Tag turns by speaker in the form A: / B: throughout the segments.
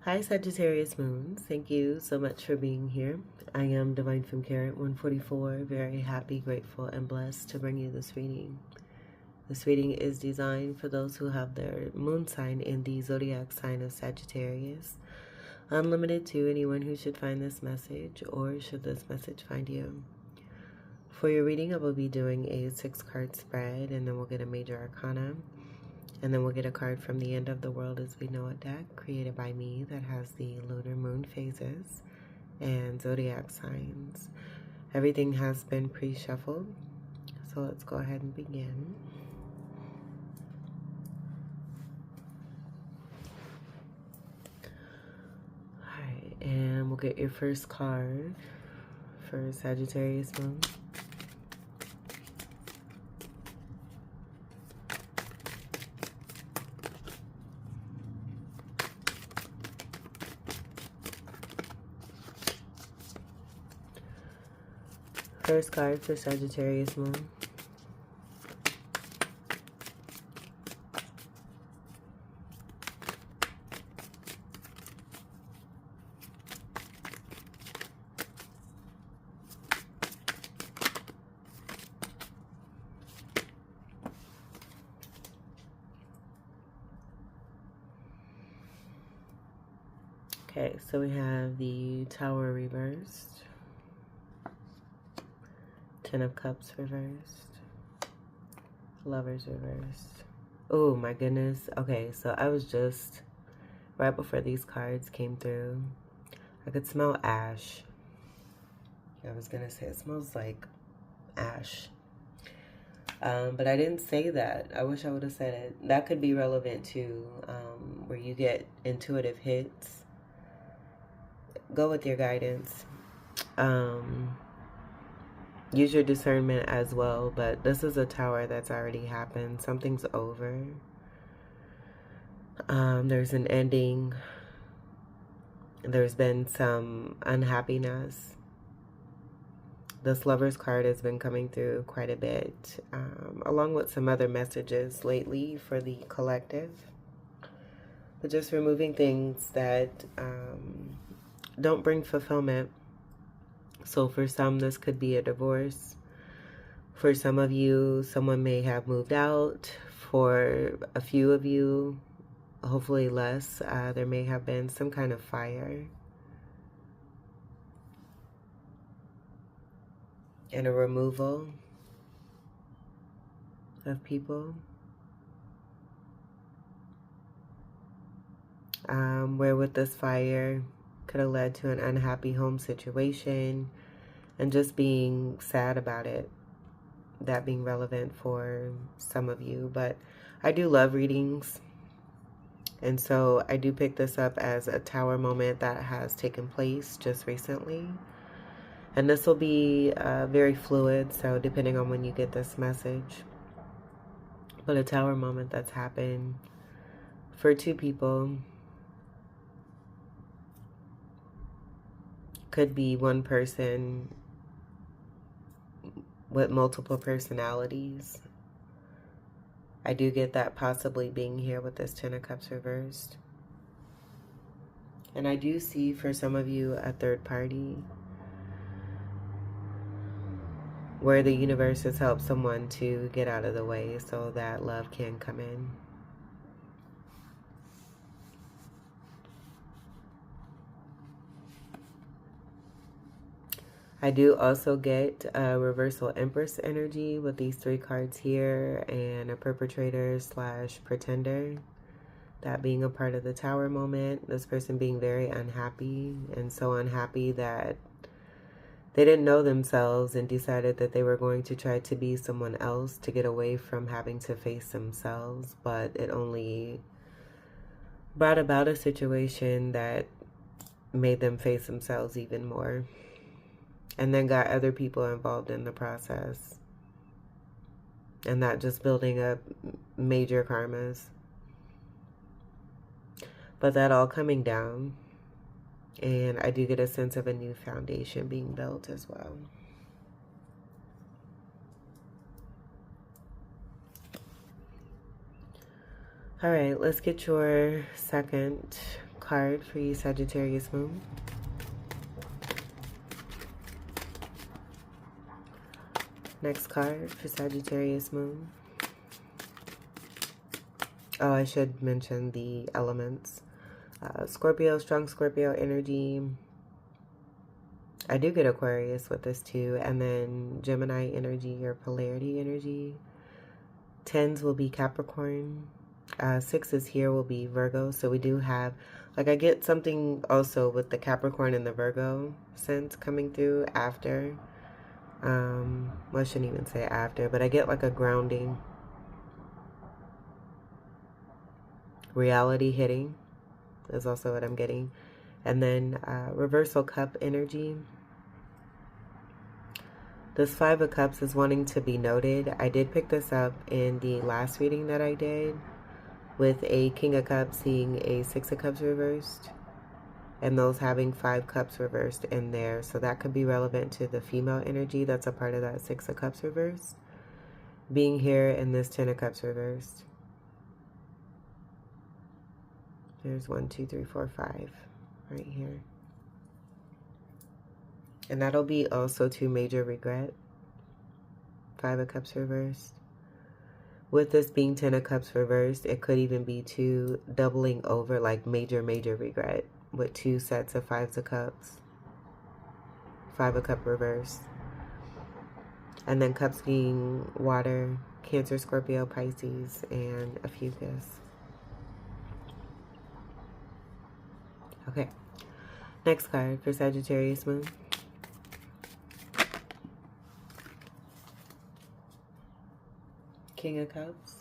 A: Hi, Sagittarius Moons. Thank you so much for being here. I am Divine from Carrot 144. Very happy, grateful, and blessed to bring you this reading. This reading is designed for those who have their moon sign in the zodiac sign of Sagittarius. Unlimited to anyone who should find this message or should this message find you. For your reading, I will be doing a 6-card spread, and then we'll get a major arcana. And then we'll get a card from the End of the World as We Know It deck, created by me, that has the lunar moon phases and zodiac signs. Everything has been pre-shuffled, so let's go ahead and begin. Alright, and we'll get your first card for Sagittarius Moon. First card for Sagittarius Moon. Okay, so we have the Tower reversed. Ten of Cups reversed. Lovers reversed. Oh my goodness. Okay, so I was just, right before these cards came through, I could smell ash. I was gonna say it smells like ash. But I didn't say that. I wish I would have said it. That could be relevant to where you get intuitive hits. Go with your guidance. Use your discernment as well, but this is a tower that's already happened. Something's over. There's an ending. There's been some unhappiness. This Lover's card has been coming through quite a bit, along with some other messages lately for the collective. But just removing things that don't bring fulfillment. So for some, this could be a divorce. For some of you, someone may have moved out. For a few of you, hopefully less, there may have been some kind of fire. And a removal of people. Where with this fire could have led to an unhappy home situation and just being sad about it. That being relevant for some of you. But I do love readings. And so I do pick this up as a tower moment that has taken place just recently. And this will be very fluid, so depending on when you get this message. But a tower moment that's happened for two people. Could be one person with multiple personalities. I do get that possibly being here with this Ten of Cups reversed. And I do see for some of you a third party where the universe has helped someone to get out of the way so that love can come in. I do also get a reversal Empress energy with these 3 cards here and a perpetrator / pretender. That being a part of the tower moment. This person being very unhappy, and so unhappy that they didn't know themselves and decided that they were going to try to be someone else to get away from having to face themselves. But it only brought about a situation that made them face themselves even more. And then got other people involved in the process. And that just building up major karmas. But that all coming down. And I do get a sense of a new foundation being built as well. All right, let's get your second card for you, Sagittarius moon. Next card for Sagittarius moon. Oh, I should mention the elements. Scorpio, strong Scorpio energy. I do get Aquarius with this too. And then Gemini energy or polarity energy. 10s will be Capricorn. 6s here will be Virgo. So we do have, like, I get something also with the Capricorn and the Virgo sense coming through after. Well, I shouldn't even say after, but I get like a grounding. Reality hitting is also what I'm getting. And then reversal cup energy. This 5 of Cups is wanting to be noted. I did pick this up in the last reading that I did with a King of Cups seeing a 6 of Cups reversed and those having 5 Cups reversed in there. So that could be relevant to the female energy that's a part of that 6 of Cups reversed being here in this 10 of Cups reversed. There's 1, 2, 3, 4, 5 right here. And that'll be also to major regret. 5 of Cups reversed. With this being 10 of Cups reversed, it could even be to doubling over, like major regret with 2 sets of 5s of Cups. 5 of Cups reversed. And then Cups being water, Cancer, Scorpio, Pisces, and a Fucus. Okay. Next card for Sagittarius moon. King of Cups.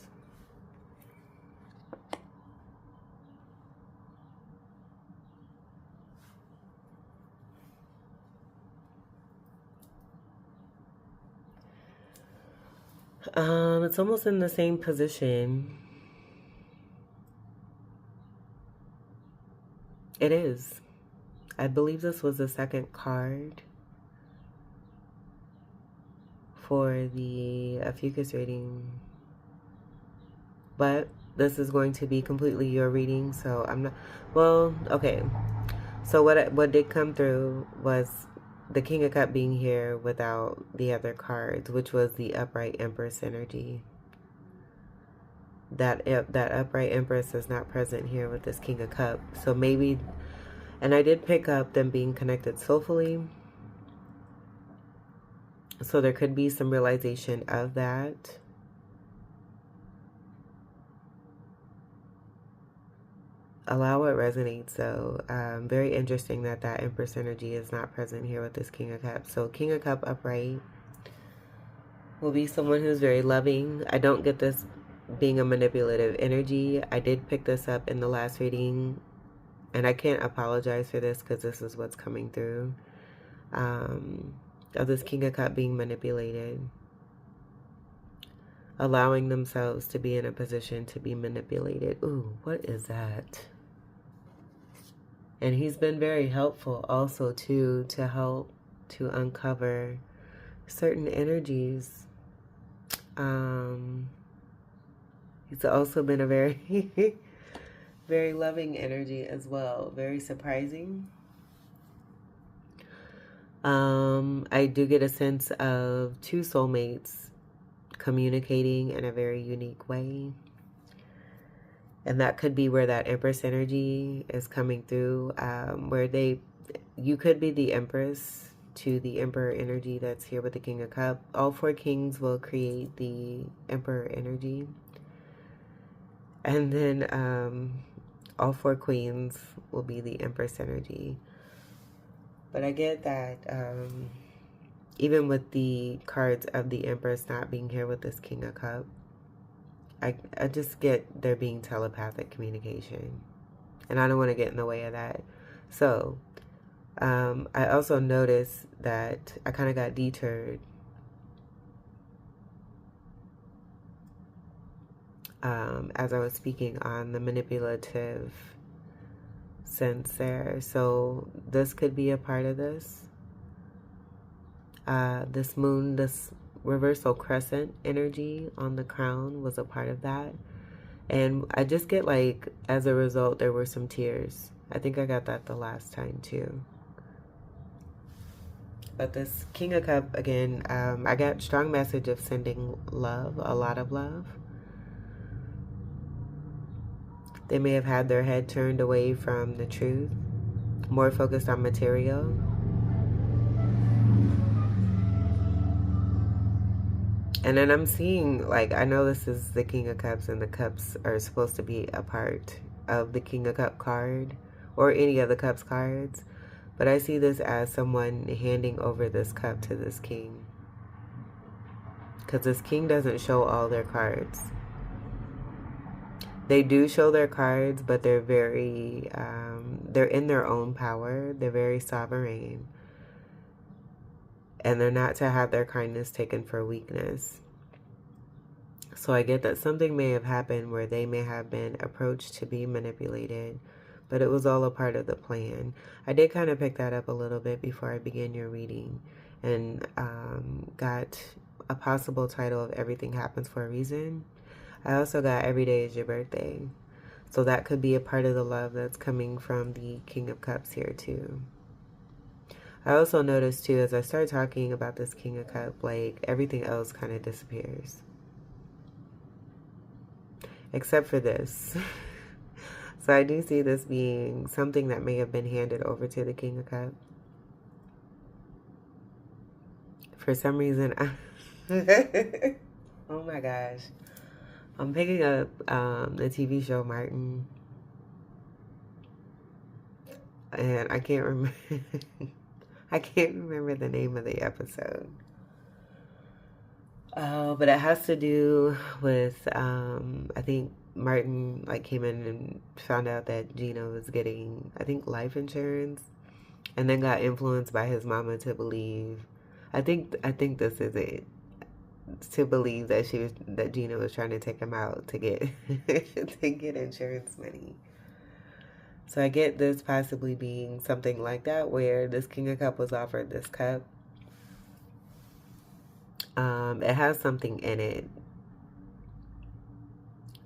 A: It's almost in the same position. It is. I believe this was the second card for the Fucus reading. But this is going to be completely your reading, so I'm not... Well, okay. So what did come through was the King of Cups being here without the other cards, which was the upright Empress energy. That upright Empress is not present here with this King of Cups. So maybe... And I did pick up them being connected soulfully. So there could be some realization of that. Allow what resonates, though. Very interesting that that Empress energy is not present here with this King of Cups. So King of Cups upright will be someone who's very loving. I don't get this being a manipulative energy. I did pick this up in the last reading, and I can't apologize for this because this is what's coming through. Of this King of Cups being manipulated. Allowing themselves to be in a position to be manipulated. Ooh, what is that? And he's been very helpful also too, to help to uncover certain energies. He's also been a very very loving energy as well. Very surprising. I do get a sense of 2 soulmates communicating in a very unique way. And that could be where that Empress energy is coming through, where you could be the Empress to the Emperor energy that's here with the King of Cups. All 4 kings will create the Emperor energy. And then all 4 queens will be the Empress energy. But I get that even with the cards of the Empress not being here with this King of Cups, I just get there being telepathic communication. And I don't want to get in the way of that. So, I also noticed that I kind of got deterred as I was speaking on the manipulative sense there. So this could be a part of this. This moon, this reversal crescent energy on the crown was a part of that. And I just get like, as a result, there were some tears I think I got that the last time too. But this King of Cups, again, I got strong message of sending love, a lot of love. They may have had their head turned away from the truth, more focused on material. And then I'm seeing, like, I know this is the King of Cups, and the cups are supposed to be a part of the King of Cup card, or any of the Cups cards. But I see this as someone handing over this cup to this king. Because this king doesn't show all their cards. They do show their cards, but they're very, they're in their own power. They're very sovereign. And they're not to have their kindness taken for weakness. So I get that something may have happened where they may have been approached to be manipulated, but it was all a part of the plan. I did kind of pick that up a little bit before I began your reading, and got a possible title of Everything Happens for a Reason. I also got Every Day is Your Birthday. So that could be a part of the love that's coming from the King of Cups here too. I also noticed too, as I start talking about this King of Cups, like everything else kind of disappears. Except for this. So I do see this being something that may have been handed over to the King of Cups. For some reason, oh my gosh. I'm picking up the TV show Martin. And I can't remember. I can't remember the name of the episode. But it has to do with, I think Martin like came in and found out that Gina was getting, I think, life insurance, and then got influenced by his mama to believe, I think this is it, to believe that that Gina was trying to take him out to get to get insurance money. So I get this possibly being something like that, where this King of Cups was offered this cup. It has something in it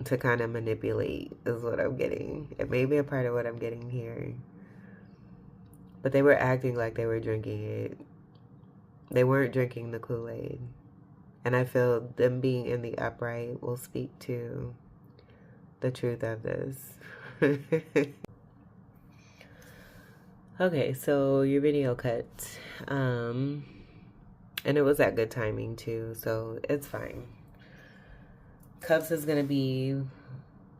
A: to kind of manipulate, is what I'm getting. It may be a part of what I'm getting here. But they were acting like they were drinking it. They weren't drinking the Kool-Aid. And I feel them being in the upright will speak to the truth of this. Okay, so your video cut. And it was at good timing too, so it's fine. Cups is going to be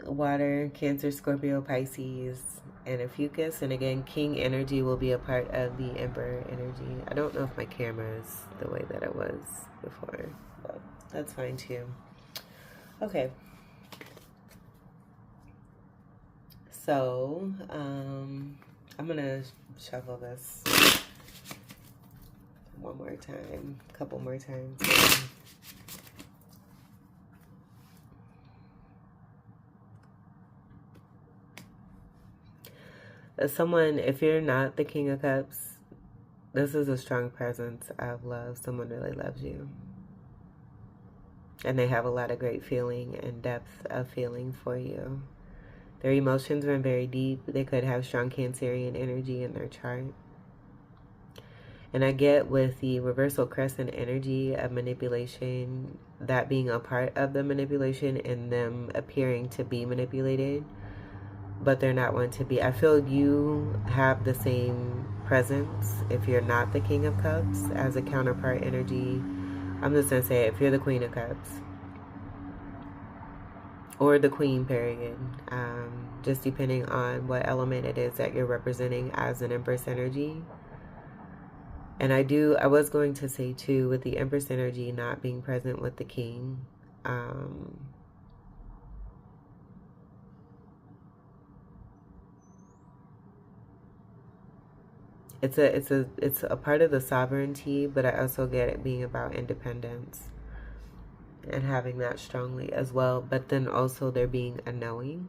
A: water, Cancer, Scorpio, Pisces, and a Fucus. And again, King energy will be a part of the Emperor energy. I don't know if my camera is the way that it was before, but that's fine too. Okay. So, I'm going to shuffle this one more time, a couple more times. Someone, if you're not the King of Cups, this is a strong presence of love. Someone really loves you. And they have a lot of great feeling and depth of feeling for you. Their emotions run very deep. They could have strong Cancerian energy in their chart. And I get with the reversal crescent energy of manipulation, that being a part of the manipulation and them appearing to be manipulated, but they're not one to be. I feel you have the same presence if you're not the King of Cups as a counterpart energy. I'm just going to say, if you're the Queen of Cups, or the Queen, period, just depending on what element it is that you're representing as an Empress energy. And I was going to say too, with the Empress energy not being present with the King, it's a part of the sovereignty, but I also get it being about independence and having that strongly as well. But then also there being a knowing.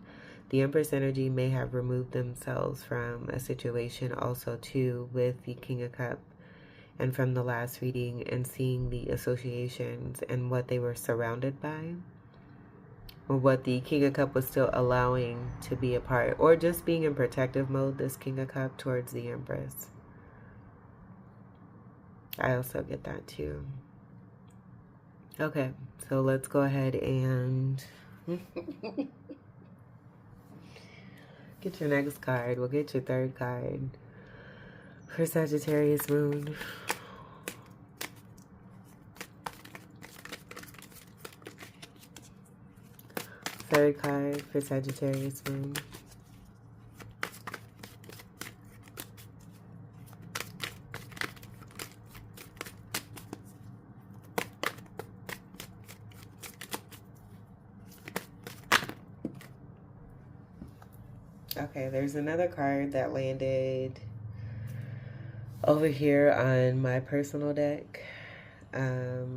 A: The Empress energy may have removed themselves from a situation also too with the King of Cups, and from the last reading, and seeing the associations and what they were surrounded by. or what the King of Cup was still allowing to be a part, or just being in protective mode, this King of Cup, towards the Empress. I also get that too. Okay, so let's go ahead and get your next card. We'll get your third card for Sagittarius moon. Third card for Sagittarius moon. Okay, there's another card that landed over here on my personal deck. I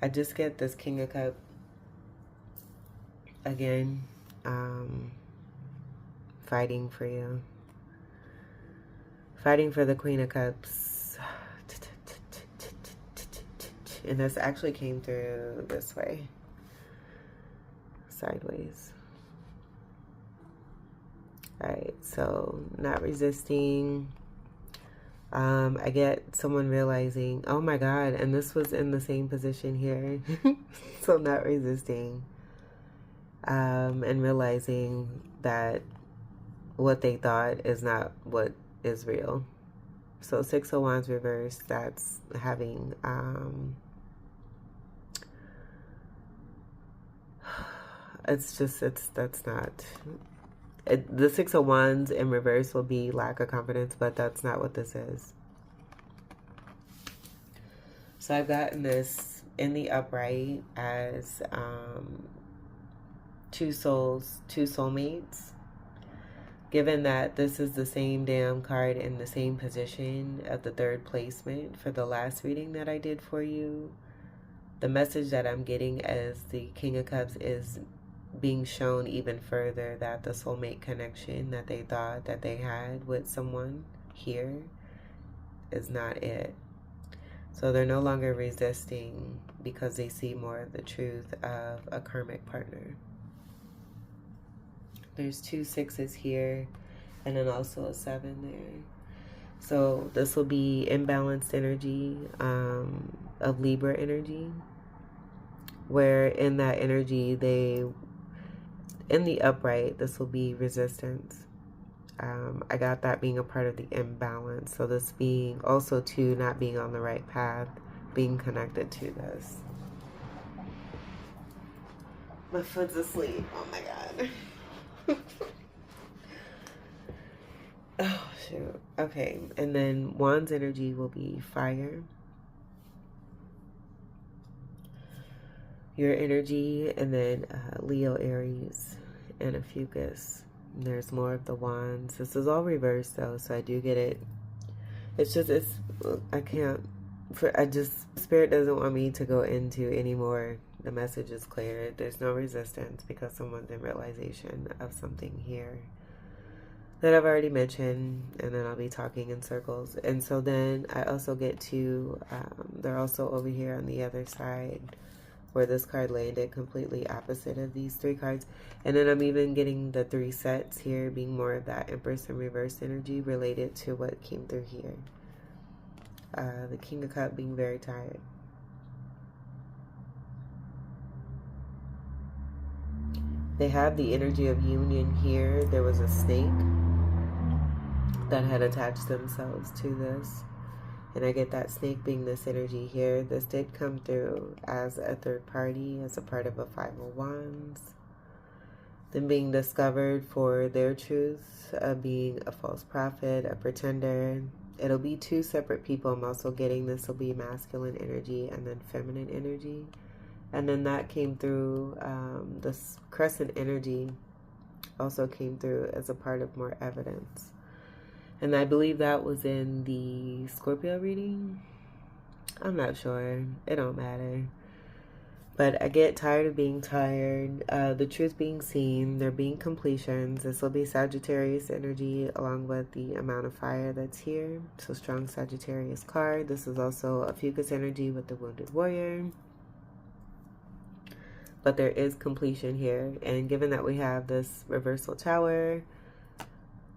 A: just get this King of Cups again, fighting for you. Fighting for the Queen of Cups. And this actually came through this way. Sideways. Alright, so not resisting. I get someone realizing, oh my God, and this was in the same position here. So not resisting. And realizing that what they thought is not what is real. So 6 of Wands reversed, that's having that's not the 6 of Wands in reverse will be lack of confidence, but that's not what this is. So I've gotten this in the upright as two souls, two soulmates. Given that this is the same damn card in the same position of the third placement for the last reading that I did for you, the message that I'm getting as the King of Cups is being shown even further that the soulmate connection that they thought that they had with someone here is not it. So they're no longer resisting because they see more of the truth of a karmic partner. There's 2 6s here and then also a 7 there. So this will be imbalanced energy of Libra energy, where in that energy in the upright, this will be resistance. I got that being a part of the imbalance. So this being also to not being on the right path, being connected to this. My foot's asleep. Oh my God. Oh shoot. Okay, and then Wands energy will be fire. Your energy, and then Leo, Aries, and a Fucus. And there's more of the Wands. This is all reversed though, so I do get it. It's just, I can't, Spirit doesn't want me to go into any more. The message is clear. There's no resistance because someone's in realization of something here that I've already mentioned, and then I'll be talking in circles. And so then I also get to, they're also over here on the other side, where this card landed completely opposite of these 3 cards. And then I'm even getting the 3 sets here being more of that Empress and reverse energy related to what came through here. The King of Cups being very tired. They have the energy of union here. There was a snake that had attached themselves to this. And I get that snake being this energy here. This did come through as a third party, as a part of a 5 of Wands. Them being discovered for their truth, being a false prophet, a pretender. It'll be 2 separate people. I'm also getting this will be masculine energy and then feminine energy. And then that came through, this crescent energy also came through as a part of more evidence. And I believe that was in the Scorpio reading. I'm not sure. It don't matter. But I get tired of being tired. The truth being seen. There being completions. This will be Sagittarius energy along with the amount of fire that's here. So strong Sagittarius card. This is also a Fucus energy with the Wounded Warrior. but there is completion here. And given that we have this reversal tower,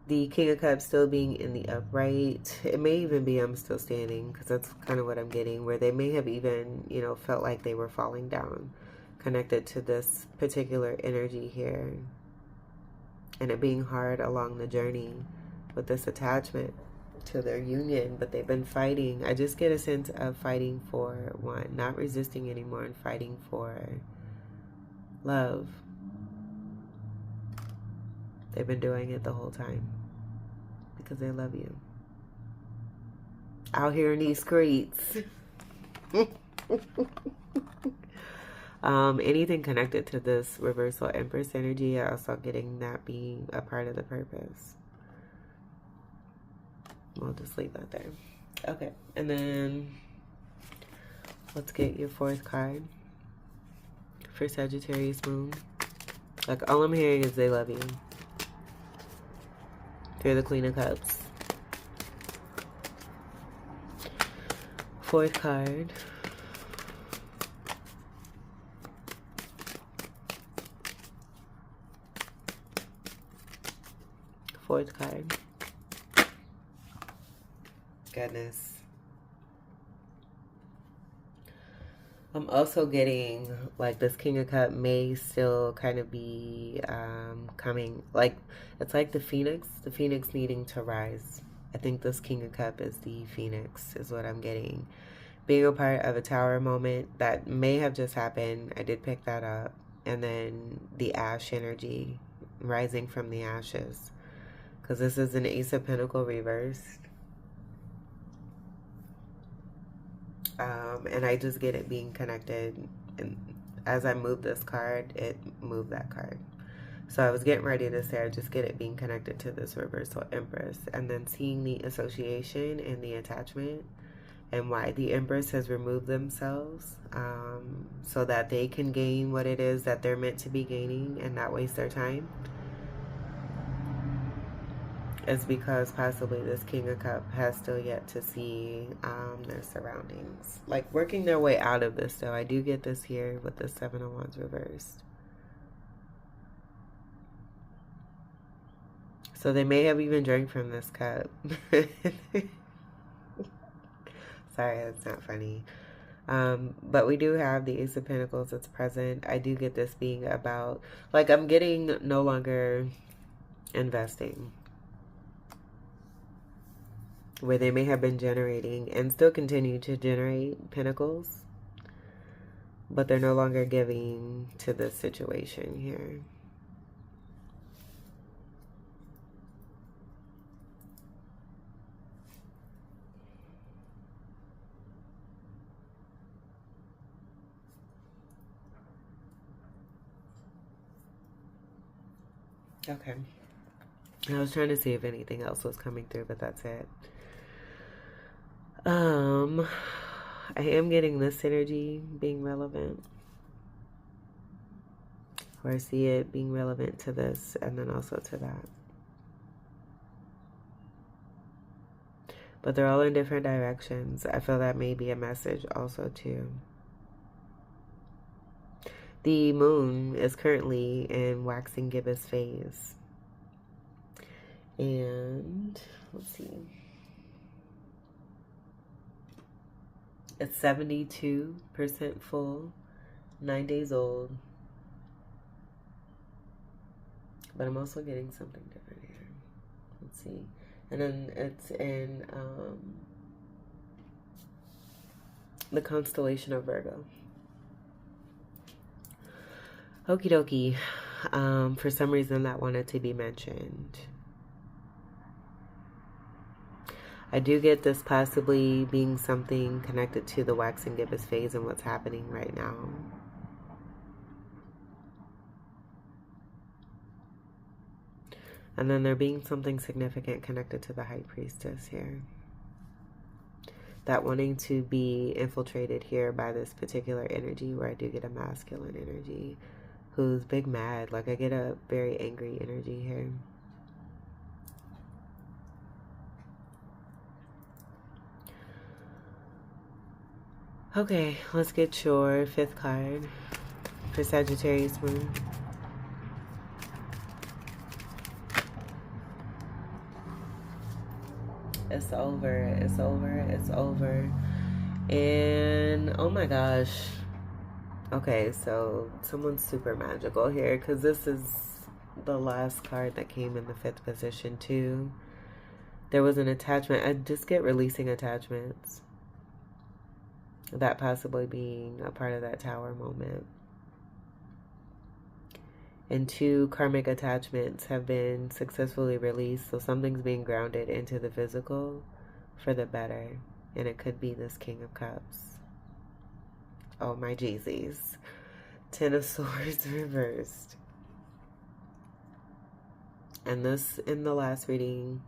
A: the King of Cups still being in the upright, it may even be I'm still standing, because that's kind of what I'm getting, where they may have even, you know, felt like they were falling down, connected to this particular energy here, and it being hard along the journey with this attachment to their union, but they've been fighting. I just get a sense of fighting for one, not resisting anymore, and fighting for love. They've been doing it the whole time because they love you. Out here in these streets. Anything connected to this reversal Empress energy, also getting that being a part of the purpose. We'll just leave that there. Okay, and then let's get your fourth card for Sagittarius moon. Like, all I'm hearing is they love you. You're the Queen of Cups. Fourth card. Fourth card. Goodness. I'm also getting, like, this King of Cup may still kind of be coming. Like, it's like the phoenix needing to rise. I think this King of Cup is the phoenix, is what I'm getting. Being a part of a tower moment that may have just happened. I did pick that up. And then the ash energy, rising from the ashes. Because this is an Ace of Pentacles reversed. And I just get it being connected, and as I move this card, it moved that card. So I was getting ready to say I just get it being connected to this reversal Empress, and then seeing the association and the attachment, and why the Empress has removed themselves, so that they can gain what it is that they're meant to be gaining and not waste their time. Is because possibly this King of Cup has still yet to see their surroundings. Like, working their way out of this, though. I do get this here with the Seven of Wands reversed. So they may have even drank from this cup. Sorry, that's not funny. But we do have the Ace of Pentacles that's present. I do get this being about, like, I'm getting no longer investing. Where they may have been generating and still continue to generate pentacles, but they're no longer giving to this situation here. Okay. I was trying to see if anything else was coming through, but that's it. I am getting this energy being relevant. Or I see it being relevant to this and then also to that. But they're all in different directions. I feel that may be a message also too. The moon is currently in waxing gibbous phase. And let's see. It's 72% full, 9 days old. But I'm also getting something different here. Let's see. And then it's in the constellation of Virgo. Okie dokie. For some reason that wanted to be mentioned. I do get this possibly being something connected to the waxing gibbous phase and what's happening right now. And then there being something significant connected to the High Priestess here. That wanting to be infiltrated here by this particular energy, where I do get a masculine energy who's big mad. Like, I get a very angry energy here. Okay, let's get your fifth card for Sagittarius moon. It's over. It's over. It's over. And oh my gosh. Okay, so someone's super magical here because this is the last card that came in the 5th position too. There was an attachment. I just get releasing attachments. That possibly being a part of that tower moment. And 2 karmic attachments have been successfully released. So something's being grounded into the physical for the better. And it could be this King of Cups. Oh, my Jeezies. 10 of Swords reversed. And this, in the last reading,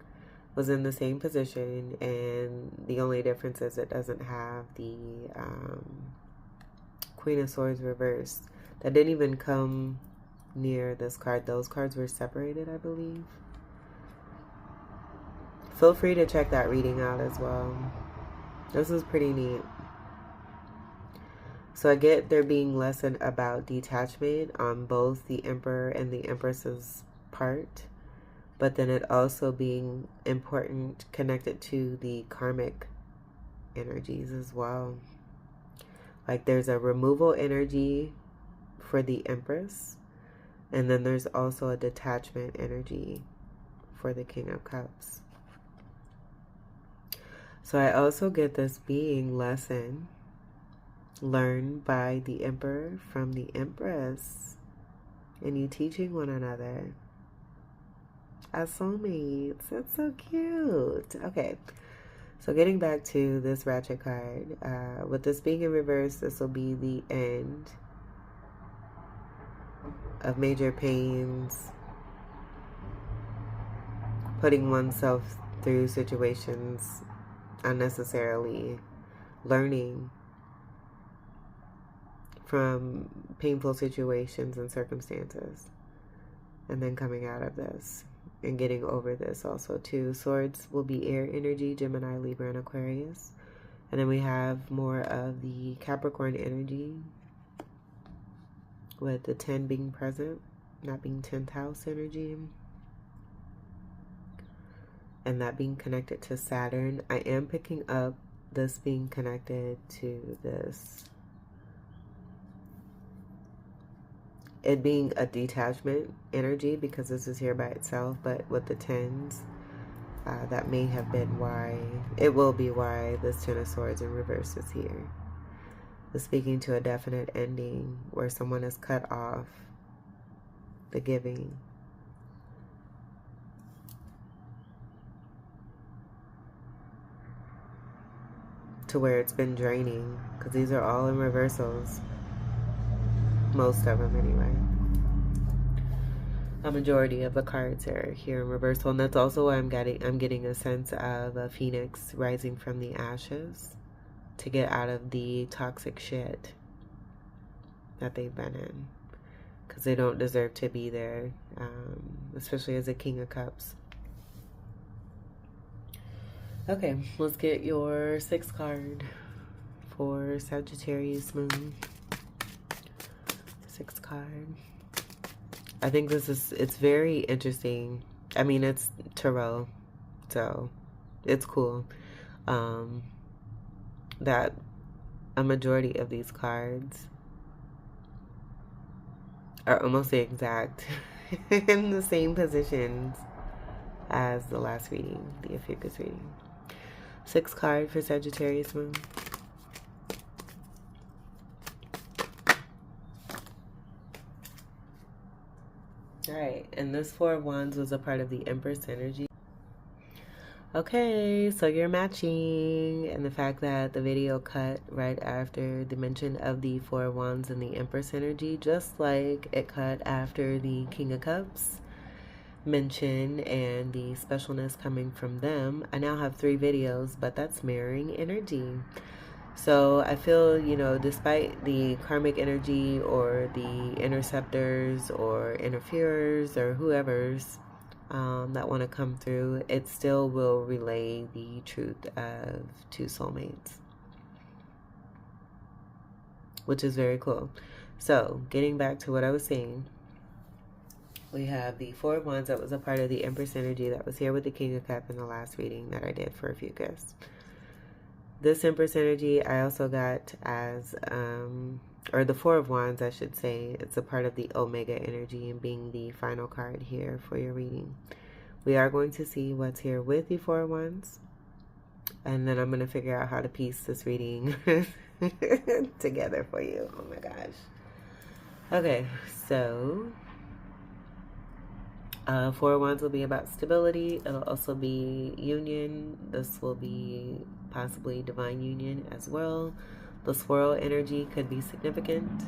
A: was in the same position. And the only difference is it doesn't have the Queen of Swords reversed. That didn't even come near this card. Those cards were separated, I believe. Feel free to check that reading out as well. This is pretty neat. So I get there being lesson about detachment on both the Emperor and the Empress's part, but then it also being important connected to the karmic energies as well. Like there's a removal energy for the Empress, and then there's also a detachment energy for the King of Cups. So I also get this being lesson learned by the Emperor from the Empress, and you teaching one another as soulmates. That's so cute. Okay, so getting back to this Ratchet card, with this being in reverse, this will be the end of major pains, putting oneself through situations unnecessarily, learning from painful situations and circumstances, and then coming out of this and getting over this also too. Swords will be air energy, Gemini, Libra, and Aquarius. And then we have more of the Capricorn energy with the 10 being present, not being 10th house energy, and that being connected to Saturn. I am picking up this being connected to this, it being a detachment energy, because this is here by itself, but with the 10s, that may have been why, it will be why this 10 of Swords in reverse is here. It's speaking to a definite ending where someone is cut off the giving. To where it's been draining, because these are all in reversals. Most of them anyway. A majority of the cards are here in reversal, and that's also why I'm getting a sense of a phoenix rising from the ashes to get out of the toxic shit that they've been in, because they don't deserve to be there, especially as a King of Cups. Okay, let's get your 6th card for Sagittarius moon. 6th card. I think this is, it's very interesting. I mean, it's tarot, so it's cool that a majority of these cards are almost the exact in the same positions as the last reading, the Ophiuchus reading. 6th card for Sagittarius moon. Alright, and this 4 of Wands was a part of the Empress energy. Okay, so you're matching, and the fact that the video cut right after the mention of the 4 of Wands and the Empress energy, just like it cut after the King of Cups mention and the specialness coming from them. I now have 3 videos, but that's mirroring energy. So I feel, you know, despite the karmic energy or the interceptors or interferers or whoever's that want to come through, it still will relay the truth of 2 soulmates, which is very cool. So, getting back to what I was saying, we have the Four of Wands that was a part of the Empress energy that was here with the King of Cups in the last reading that I did for a few gifts. This Empress energy I also got as, or the Four of Wands, I should say. It's a part of the Omega energy and being the final card here for your reading. We are going to see what's here with the Four of Wands. And then I'm going to figure out how to piece this reading together for you. Oh my gosh. Okay, so Four of Wands will be about stability. It'll also be union. This will be possibly divine union as well. The swirl energy could be significant.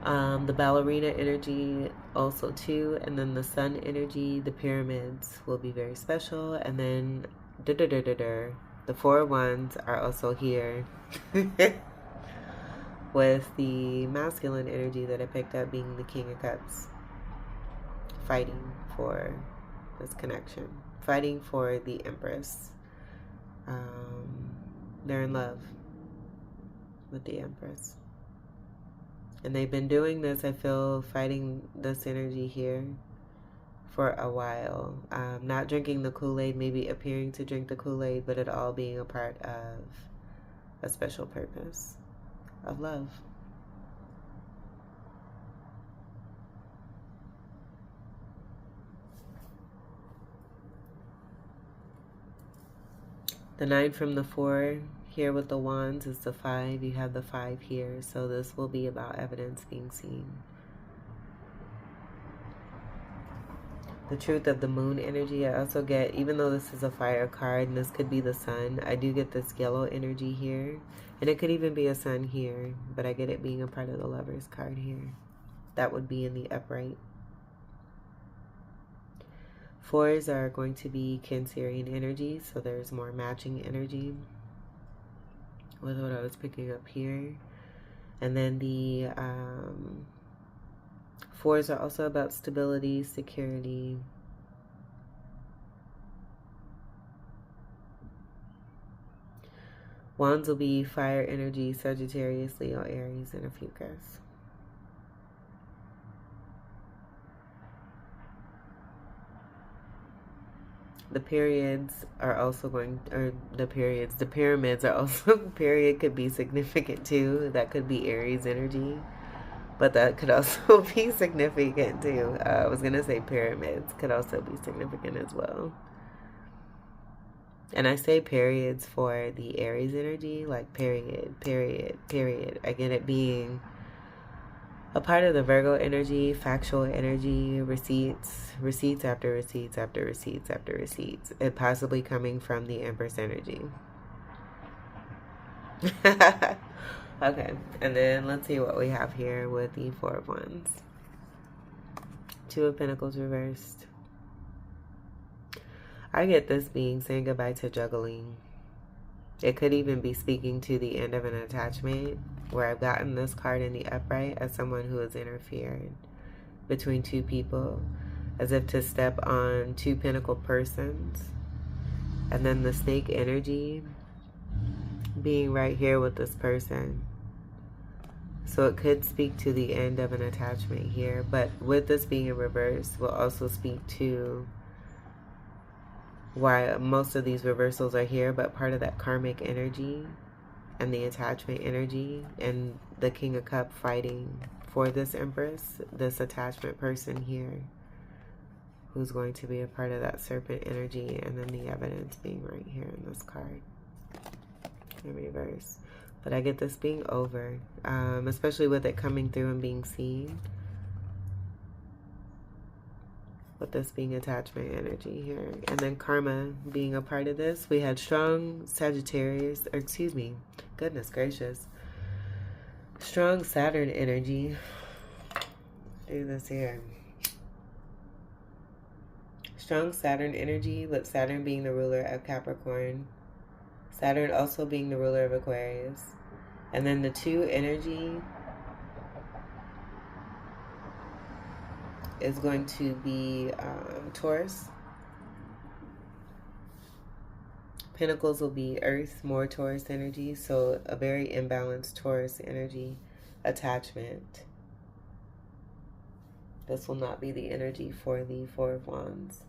A: The ballerina energy also too. And then the sun energy, the pyramids will be very special. And then the Four of Wands are also here with the masculine energy that I picked up being the King of Cups. Fighting for this connection. Fighting for the Empress. They're in love with the Empress. And they've been doing this, I feel, fighting this energy here for a while. Not drinking the Kool-Aid, maybe appearing to drink the Kool-Aid, but it all being a part of a special purpose of love. The 9 from the 4 here with the wands is the 5. You have the 5 here. So this will be about evidence being seen. The truth of the moon energy. I also get, even though this is a fire card and this could be the sun, I do get this yellow energy here. And it could even be a sun here. But I get it being a part of the Lovers card here. That would be in the upright. 4s are going to be Cancerian energy, so there's more matching energy with what I was picking up here. And then the 4s are also about stability, security. Wands will be fire energy, Sagittarius, Leo, Aries, and a few guys. The periods are also going, or the pyramids are also, period could be significant too. That could be Aries energy, but that could also be significant too. I was going to say pyramids could also be significant as well. And I say periods for the Aries energy, like period, period, period. I get it being a part of the Virgo energy, factual energy, receipts after receipts after receipts after receipts. It possibly coming from the Empress energy. Okay, and then let's see what we have here with the Four of Wands. 2 of Pentacles reversed. I get this being saying goodbye to juggling. It could even be speaking to the end of an attachment, where I've gotten this card in the upright as someone who has interfered between 2 people, as if to step on 2 pentacle persons. And then the snake energy being right here with this person. So it could speak to the end of an attachment here, but with this being in reverse will also speak to why most of these reversals are here, but part of that karmic energy and the attachment energy and the King of Cups fighting for this Empress, this attachment person here who's going to be a part of that serpent energy, and then the evidence being right here in this card in reverse. But I get this being over, especially with it coming through and being seen. With this being attachment energy here. And then karma being a part of this. We had strong Sagittarius, or excuse me, goodness gracious. Strong Saturn energy. Do this here. Strong Saturn energy, with Saturn being the ruler of Capricorn. Saturn also being the ruler of Aquarius. And then the 2 energy is going to be Taurus. Pentacles will be Earth, more Taurus energy, so a very imbalanced Taurus energy attachment. This will not be the energy for the Four of Wands.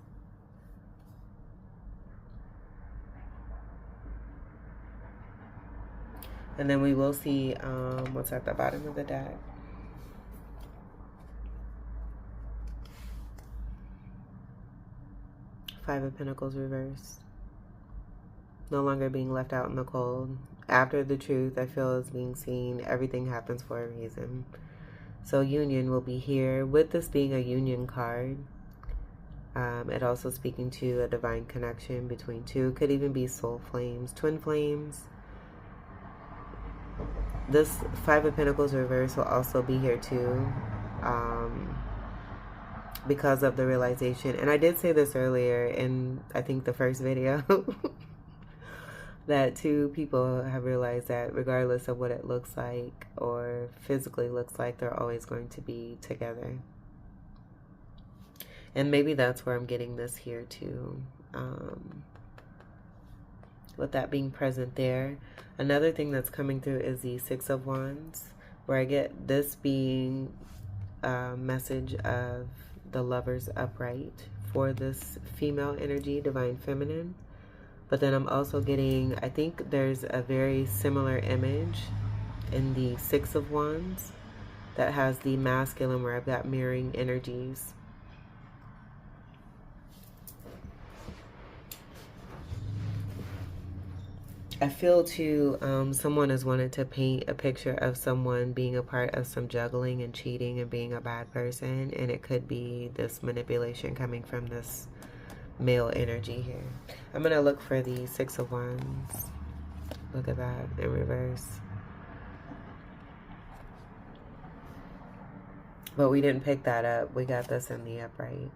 A: And then we will see what's at the bottom of the deck. Five of Pentacles reversed. No longer being left out in the cold. After the truth, I feel, is being seen. Everything happens for a reason. So union will be here. With this being a union card, it also speaking to a divine connection between two. Could even be soul flames, twin flames. This Five of Pentacles reverse will also be here too, because of the realization. And I did say this earlier in, I think, the first video, that two people have realized that regardless of what it looks like or physically looks like, they're always going to be together. And maybe that's where I'm getting this here too. With that being present there. Another thing that's coming through is the Six of Wands, where I get this being a message of the Lovers upright for this female energy, divine feminine. But then I'm also getting, I think there's a very similar image in the Six of Wands that has the masculine, where I've got mirroring energies. I feel too, someone has wanted to paint a picture of someone being a part of some juggling and cheating and being a bad person. And it could be this manipulation coming from this male energy here. I'm going to look for the Six of Wands. Look at that in reverse. But we didn't pick that up. We got this in the upright.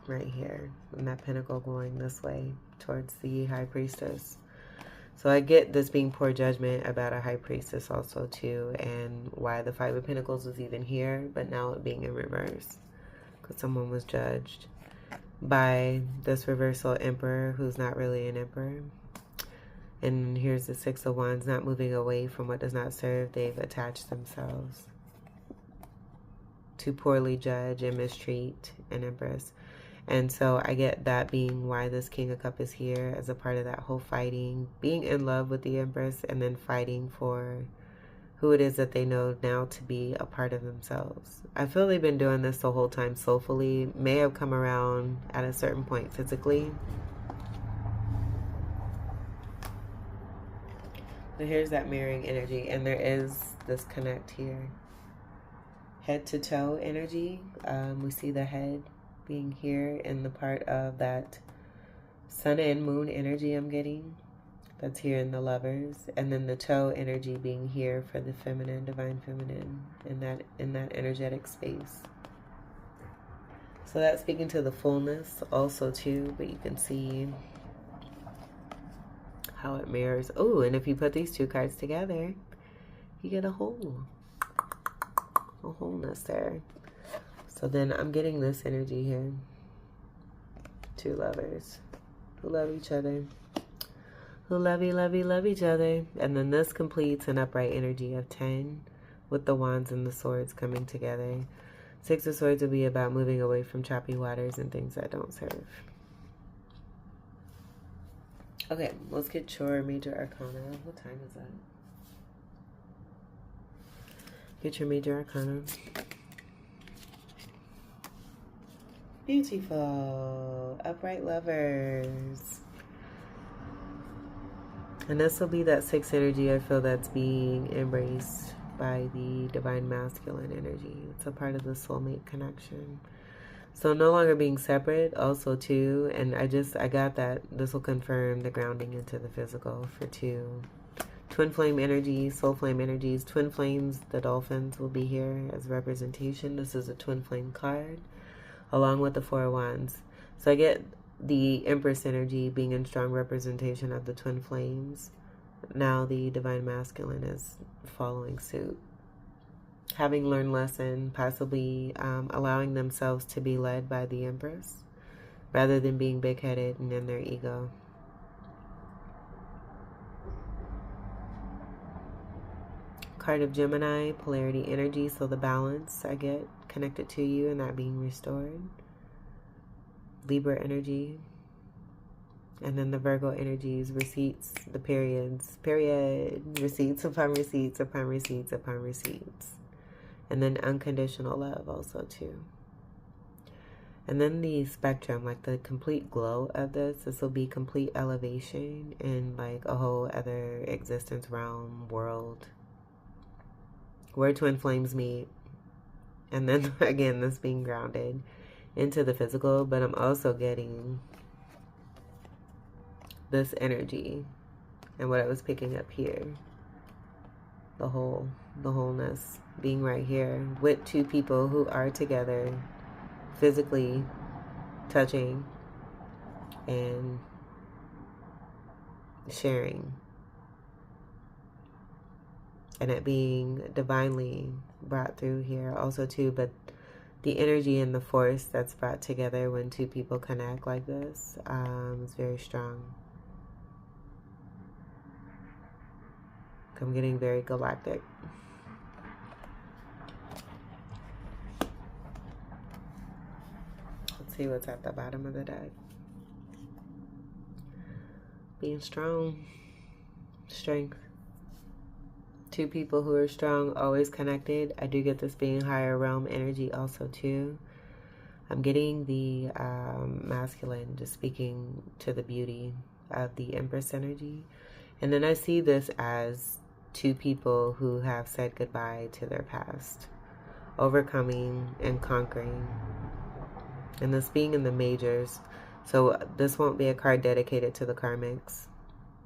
A: Right here. And that pentacle going this way towards the High Priestess. So I get this being poor judgment about a High Priestess also too, and why the Five of Pentacles was even here, but now it being in reverse. Because someone was judged by this reversal Emperor who's not really an Emperor. And here's the Six of Wands, not moving away from what does not serve. They've attached themselves to poorly judge and mistreat an Empress. And so I get that being why this King of Cups is here, as a part of that whole fighting, being in love with the Empress, and then fighting for who it is that they know now to be a part of themselves. I feel they've been doing this the whole time soulfully, may have come around at a certain point physically. But here's that mirroring energy, and there is this connect here. Head to toe energy. We see the head being here in the part of that sun and moon energy I'm getting. That's here in the Lovers. And then the toe energy being here for the feminine, divine feminine, in that energetic space. So that's speaking to the fullness also too, but you can see how it mirrors. Oh, and if you put these two cards together, you get a wholeness there. So then I'm getting this energy here. Two lovers who love each other, who love each other. And then this completes an upright energy of 10 with the wands and the swords coming together. Six of Swords will be about moving away from choppy waters and things that don't serve. Okay, let's get your major arcana. What time is that? Get your major arcana. Beautiful. Upright Lovers. And this will be that sixth energy I feel that's being embraced by the divine masculine energy. It's a part of the soulmate connection. So no longer being separate also too. And I got that this will confirm the grounding into the physical for two. Twin flame energies, soul flame energies. Twin flames, the dolphins will be here as representation. This is a twin flame card, along with the Four of Wands. So I get the Empress energy being in strong representation of the twin flames. Now the divine masculine is following suit. Having learned lesson, possibly allowing themselves to be led by the Empress, rather than being big-headed and in their ego. card of Gemini, polarity energy, so the balance I get connected to you and that being restored. Libra energy. And then the Virgo energies, receipts, the periods, period, receipts upon receipts upon receipts upon receipts. And then unconditional love also too. And then the spectrum, like the complete glow of this will be complete elevation in like a whole other existence, realm, world, where twin flames meet. And then again, this being grounded into the physical, but I'm also getting this energy and what I was picking up here. The wholeness being right here with two people who are together, physically touching and sharing, and it being divinely brought through here also too. But the energy and the force that's brought together when two people connect like this is very strong. I'm getting very galactic. Let's see what's at the bottom of the deck. Being strong. Strength. Two people who are strong, always connected. I do get this being higher realm energy also too. I'm getting the masculine, just speaking to the beauty of the Empress energy. And then I see this as two people who have said goodbye to their past, overcoming and conquering, and this being in the majors. So this won't be a card dedicated to the karmics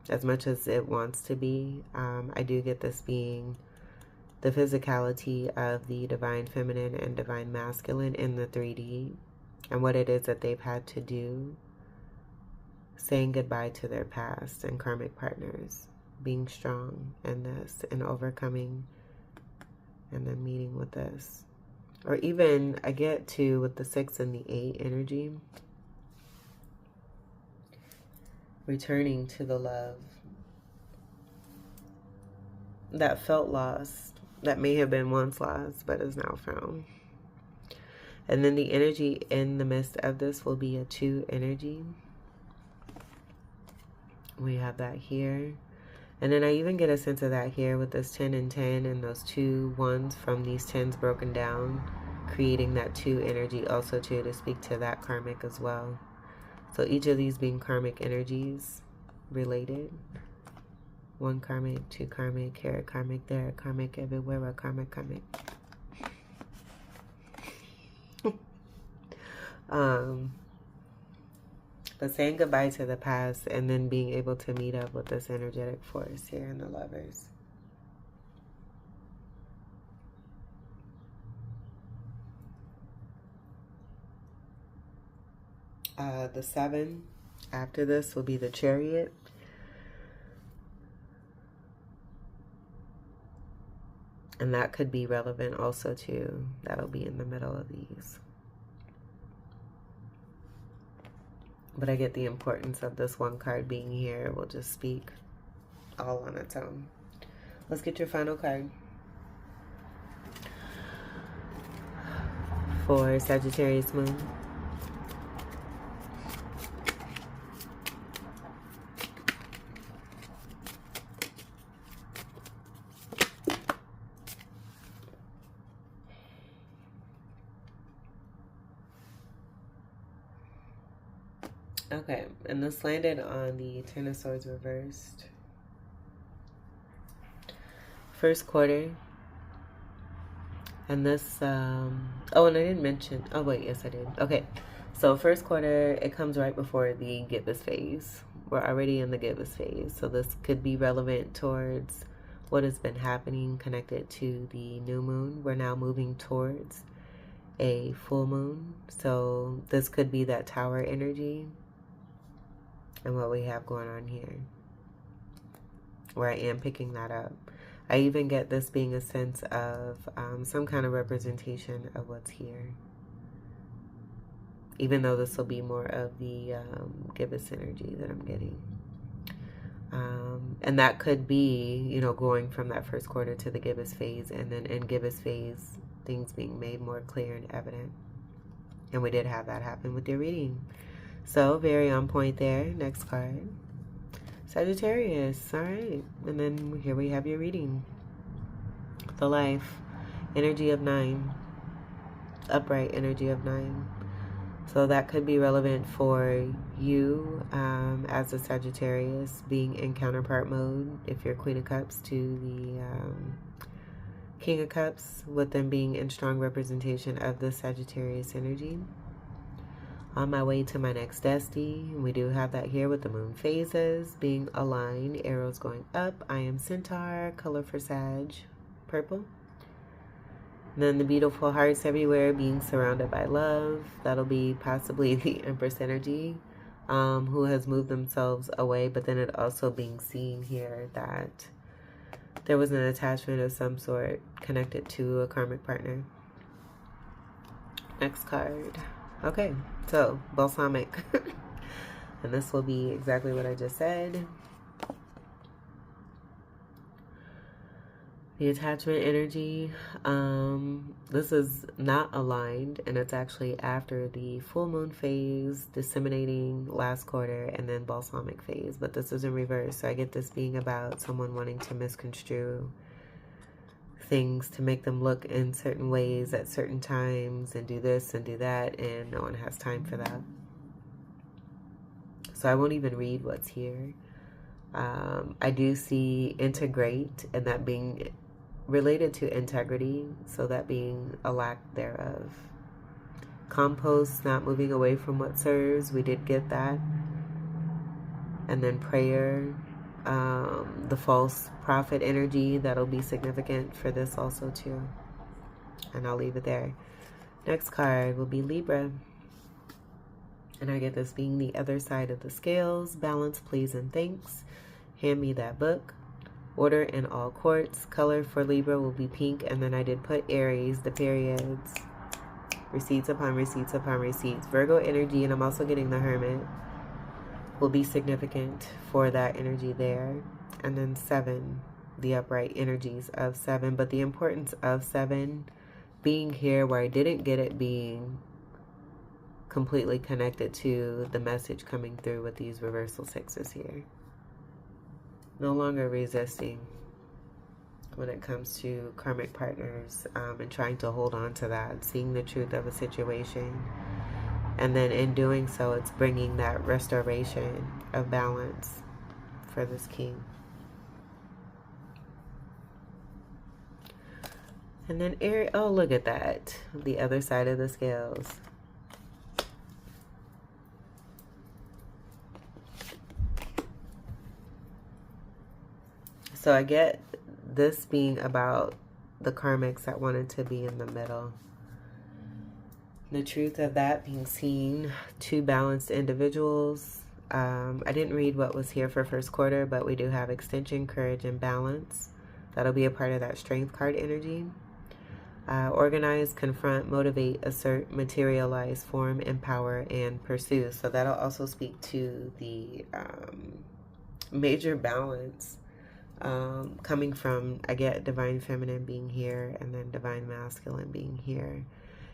A: as much as it wants to be. I do get this being the physicality of the divine feminine and divine masculine in the 3D, and what it is that they've had to do, saying goodbye to their past and karmic partners, being strong in this and overcoming, and then meeting with this. Or even I get to with the 6 and the 8 energy, returning to the love that felt lost, that may have been once lost but is now found. And then the energy in the midst of this will be a 2 energy. We have that here. And then I even get a sense of that here with this 10 and 10 and those 2 ones from these 10s broken down, creating that 2 energy also too, to speak to that karmic as well. So each of these being karmic energies related. 1 karmic, 2 karmic, here karmic, there karmic, everywhere a karmic. But saying goodbye to the past and then being able to meet up with this energetic force here in the Lovers. The 7 after this will be the Chariot. And that could be relevant also too. That'll be in the middle of these. But I get the importance of this 1 card being here. Will just speak all on its own. Let's get your final card for Sagittarius moon. Okay, and this landed on the 10 of Swords reversed. First quarter. And this, oh, and I didn't mention, oh wait, yes I did. Okay, so first quarter, it comes right before the gibbous phase. We're already in the gibbous phase. So this could be relevant towards what has been happening connected to the new moon. We're now moving towards a full moon. So this could be that tower energy. And what we have going on here, where I am picking that up. I even get this being a sense of some kind of representation of what's here. Even though this will be more of the gibbous energy that I'm getting. And that could be, you know, going from that first quarter to the gibbous phase, and then in gibbous phase, things being made more clear and evident. And we did have that happen with your reading. So, very on point there. Next card. Sagittarius. All right. And then here we have your reading. The life. Energy of 9. Upright energy of 9. So that could be relevant for you as a Sagittarius, being in counterpart mode, if you're Queen of Cups to the King of Cups, with them being in strong representation of the Sagittarius energy. On my way to my next Destiny, we do have that here with the moon phases being aligned, arrows going up. I am Centaur, color for Sag, purple. And then the beautiful hearts everywhere being surrounded by love. That'll be possibly the Empress energy, who has moved themselves away, but then it also being seen here that there was an attachment of some sort connected to a karmic partner. Next card. Okay, so balsamic. And this will be exactly what I just said. The attachment energy, this is not aligned, and it's actually after the full moon phase, disseminating last quarter, and then balsamic phase. But this is in reverse, so I get this being about someone wanting to misconstrue things to make them look in certain ways at certain times, and do this and do that, and no one has time for that. So I won't even read what's here. I do see integrate, and that being related to integrity, so that being a lack thereof. Compost, not moving away from what serves, we did get that. And then prayer, the false prophet energy, that'll be significant for this also too. And I'll leave it there. Next card will be Libra. And I get this being the other side of the scales. Balance, please, and thanks. Hand me that book. Order in all courts. Color for Libra will be pink. And then I did put Aries, the periods. Receipts upon receipts upon receipts. Virgo energy, and I'm also getting the Hermit, will be significant for that energy there. And then 7, the upright energies of 7. But the importance of 7 being here, where I didn't get it being completely connected to the message coming through with these reversal 6s here. No longer resisting when it comes to karmic partners, and trying to hold on to that, seeing the truth of a situation. And then in doing so, it's bringing that restoration of balance for this king. And then Aries, oh, look at that. The other side of the scales. So I get this being about the karmics that wanted to be in the middle. The truth of that being seen, 2 balanced individuals. I didn't read what was here for first quarter, but we do have extension, courage, and balance. That'll be a part of that strength card energy. Organize, confront, motivate, assert, materialize, form, empower, and pursue. So that'll also speak to the major balance. Coming from, I get divine feminine being here, and then divine masculine being here.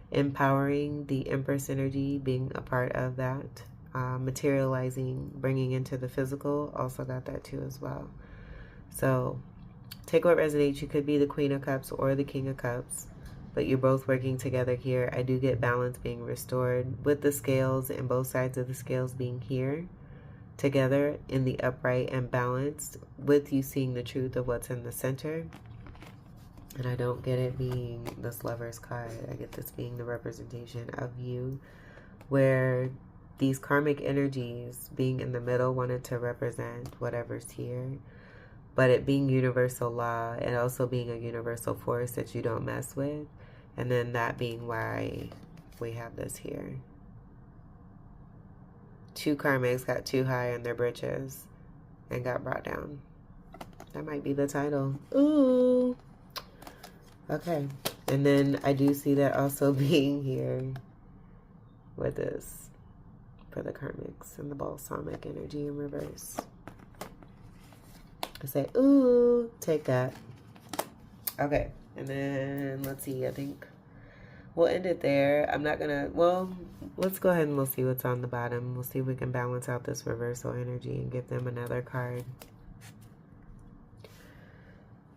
A: Empowering, the Empress energy being a part of that. Materializing, bringing into the physical, also got that too as well. So take what resonates. You could be the Queen of Cups or the King of Cups, but you're both working together here. I do get balance being restored with the scales, and both sides of the scales being here together in the upright and balanced, with you seeing the truth of what's in the center. And I don't get it being this Lover's card. I get this being the representation of you, where these karmic energies being in the middle wanted to represent whatever's here, but it being universal law and also being a universal force that you don't mess with. And then that being why we have this here. 2 karmics got too high on their britches and got brought down. That might be the title. Ooh. Okay. And then I do see that also being here with this for the karmics and the balsamic energy in reverse. I say, ooh, take that. Okay, and then let's see, I think we'll end it there. I'm not gonna, well, let's go ahead and we'll see what's on the bottom. We'll see if we can balance out this reversal energy and give them another card.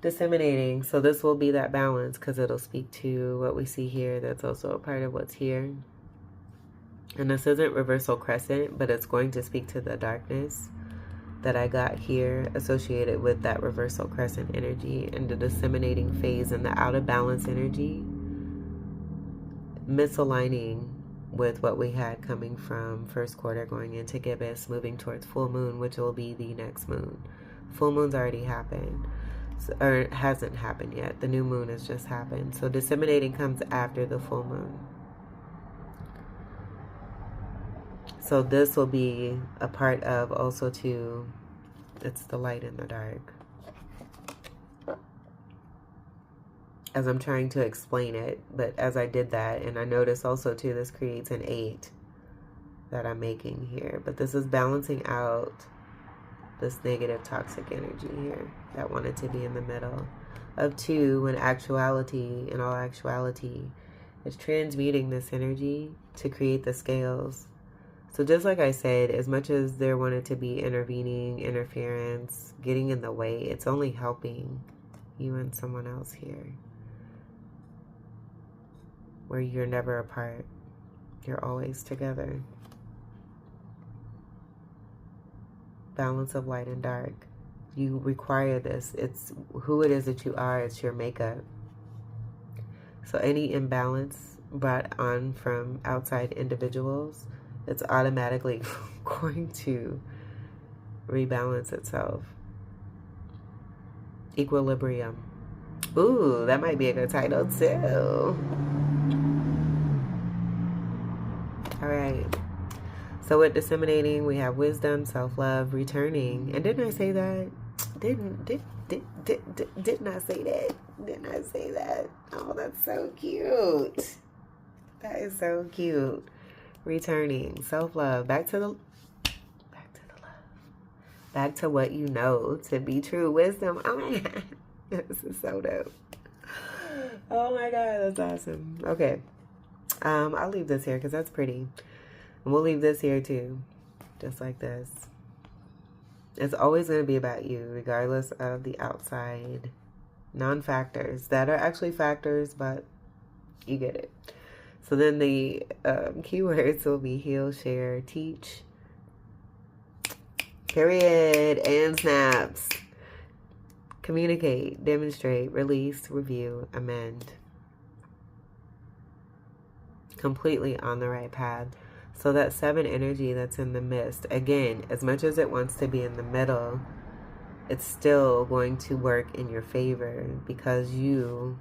A: Disseminating. So this will be that balance because it'll speak to what we see here. That's also a part of what's here. And this isn't reversal crescent, but it's going to speak to the darkness that I got here associated with that reversal crescent energy and the disseminating phase and the out of balance energy misaligning with what we had coming from first quarter going into gibbous, moving towards full moon, which will be the next moon. Full moon's already happened, or hasn't happened yet. The new moon has just happened. So disseminating comes after the full moon. So this will be a part of also too, it's the light and the dark. As I'm trying to explain it, but as I did that, and I noticed also too, this creates an 8 that I'm making here. But this is balancing out this negative toxic energy here that wanted to be in the middle of 2, when actuality, in all actuality, it's transmuting this energy to create the scales. So just like I said, as much as there wanted to be intervening, interference, getting in the way, it's only helping you and someone else here. Where you're never apart. You're always together. Balance of light and dark. You require this. It's who it is that you are. It's your makeup. So any imbalance brought on from outside individuals, it's automatically going to rebalance itself. Equilibrium. Ooh, that might be a good title too. All right. So with disseminating, we have wisdom, self-love, returning. And didn't I say that? Didn't I say that? Didn't I say that? Oh, that's so cute. That is so cute. Returning, self-love, back to the love, back to what you know to be true. Wisdom. Oh my God, this is so dope. Oh my God, that's awesome. Okay, I'll leave this here because that's pretty, and we'll leave this here too, just like this. It's always going to be about you, regardless of the outside non-factors that are actually factors, but you get it. So then the keywords will be heal, share, teach, period, and snaps. Communicate, demonstrate, release, review, amend. Completely on the right path. So that 7 energy that's in the midst, again, as much as it wants to be in the middle, it's still going to work in your favor because you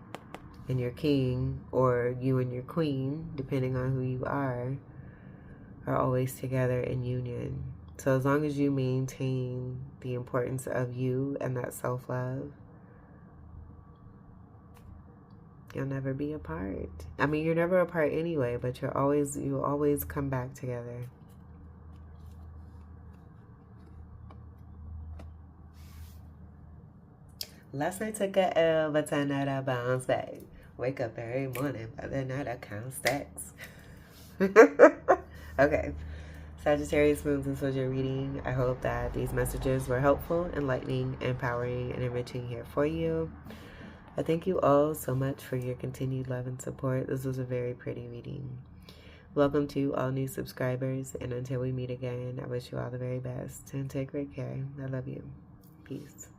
A: and your king, or you and your queen, depending on who you are always together in union. So as long as you maintain the importance of you and that self-love, you'll never be apart. I mean, you're never apart anyway, but you'll always come back together. Last night took a L, but tonight I bounce back. Wake up every morning, but then night I count stacks. Okay. Sagittarius moons, this was your reading. I hope that these messages were helpful, enlightening, empowering, and enriching here for you. I thank you all so much for your continued love and support. This was a very pretty reading. Welcome to all new subscribers, and until we meet again, I wish you all the very best, and take great care. I love you. Peace.